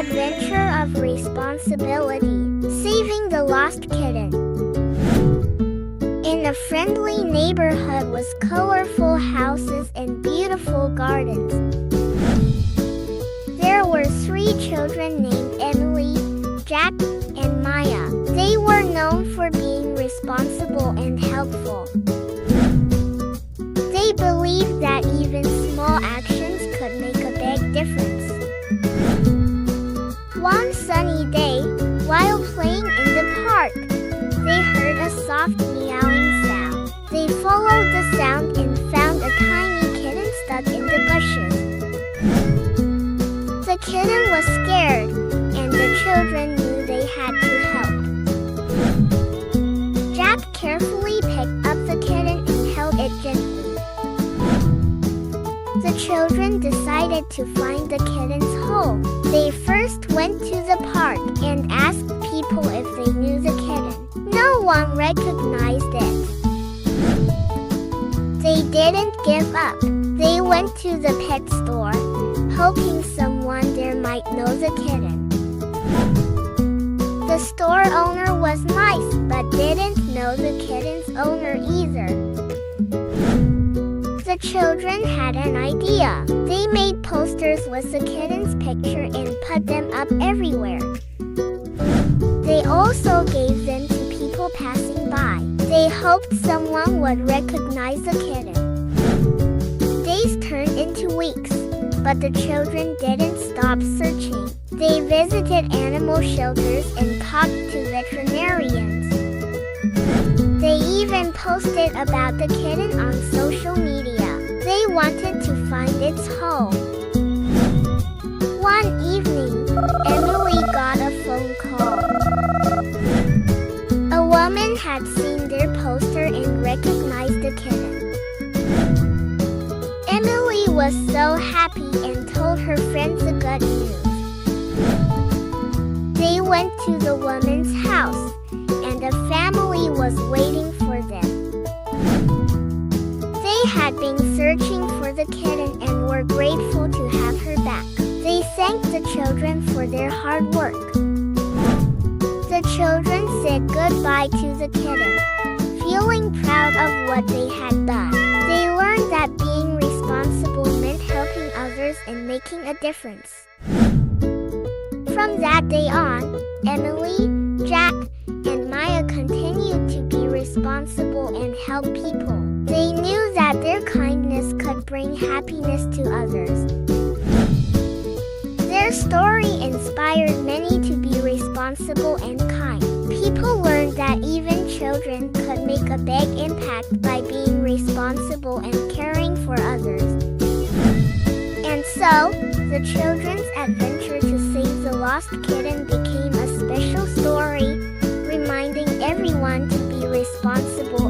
adventure of responsibility, saving the lost kitten. In a friendly neighborhood with colorful houses and beautiful gardens. There were 3 children named Emily, Jack, and Maya. They were known for being responsible and helpful. They believed that even small actions could make a big difference. One sunny day, while playing in the park, they heard a soft meowing sound. They followed the sound and found a tiny kitten stuck in the bushes. The kitten was scared, and the children knew they had to help. Jack carefully picked up the kitten and held it gently. The children decided to find the kitten's home. They first went to the park and asked people if they knew the kitten. No one recognized it. They didn't give up. They went to the pet store, hoping someone there might know the kitten. The store owner was nice, but didn't know the kitten's owner either. The children had an idea. They made posters with the kitten's picture and put them up everywhere. They also gave them to people passing by. They hoped someone would recognize the kitten. Days turned into weeks, but the children didn't stop searching. They visited animal shelters and talked to veterinarians. They even posted about the kitten on social media. They wanted to find its home. One evening, Emily got a phone call. A woman had seen their poster and recognized the kitten. Emily was so happy and told her friends the good news. They went to the woman's house, and a family was waiting for them. They had been searching for the kitten and were grateful to have her back. They thanked the children for their hard work. The children said goodbye to the kitten, feeling proud of what they had done. They learned that being responsible meant helping others and making a difference. From that day on, Emily, Jack, and Maya continued to be responsible and help people. They knew that their kindness could bring happiness to others. Their story inspired many to be responsible and kind. People learned that even children could make a big impact by being responsible and caring for others. And so, the children's adventure to save the lost kitten became a special story, reminding everyone to be responsible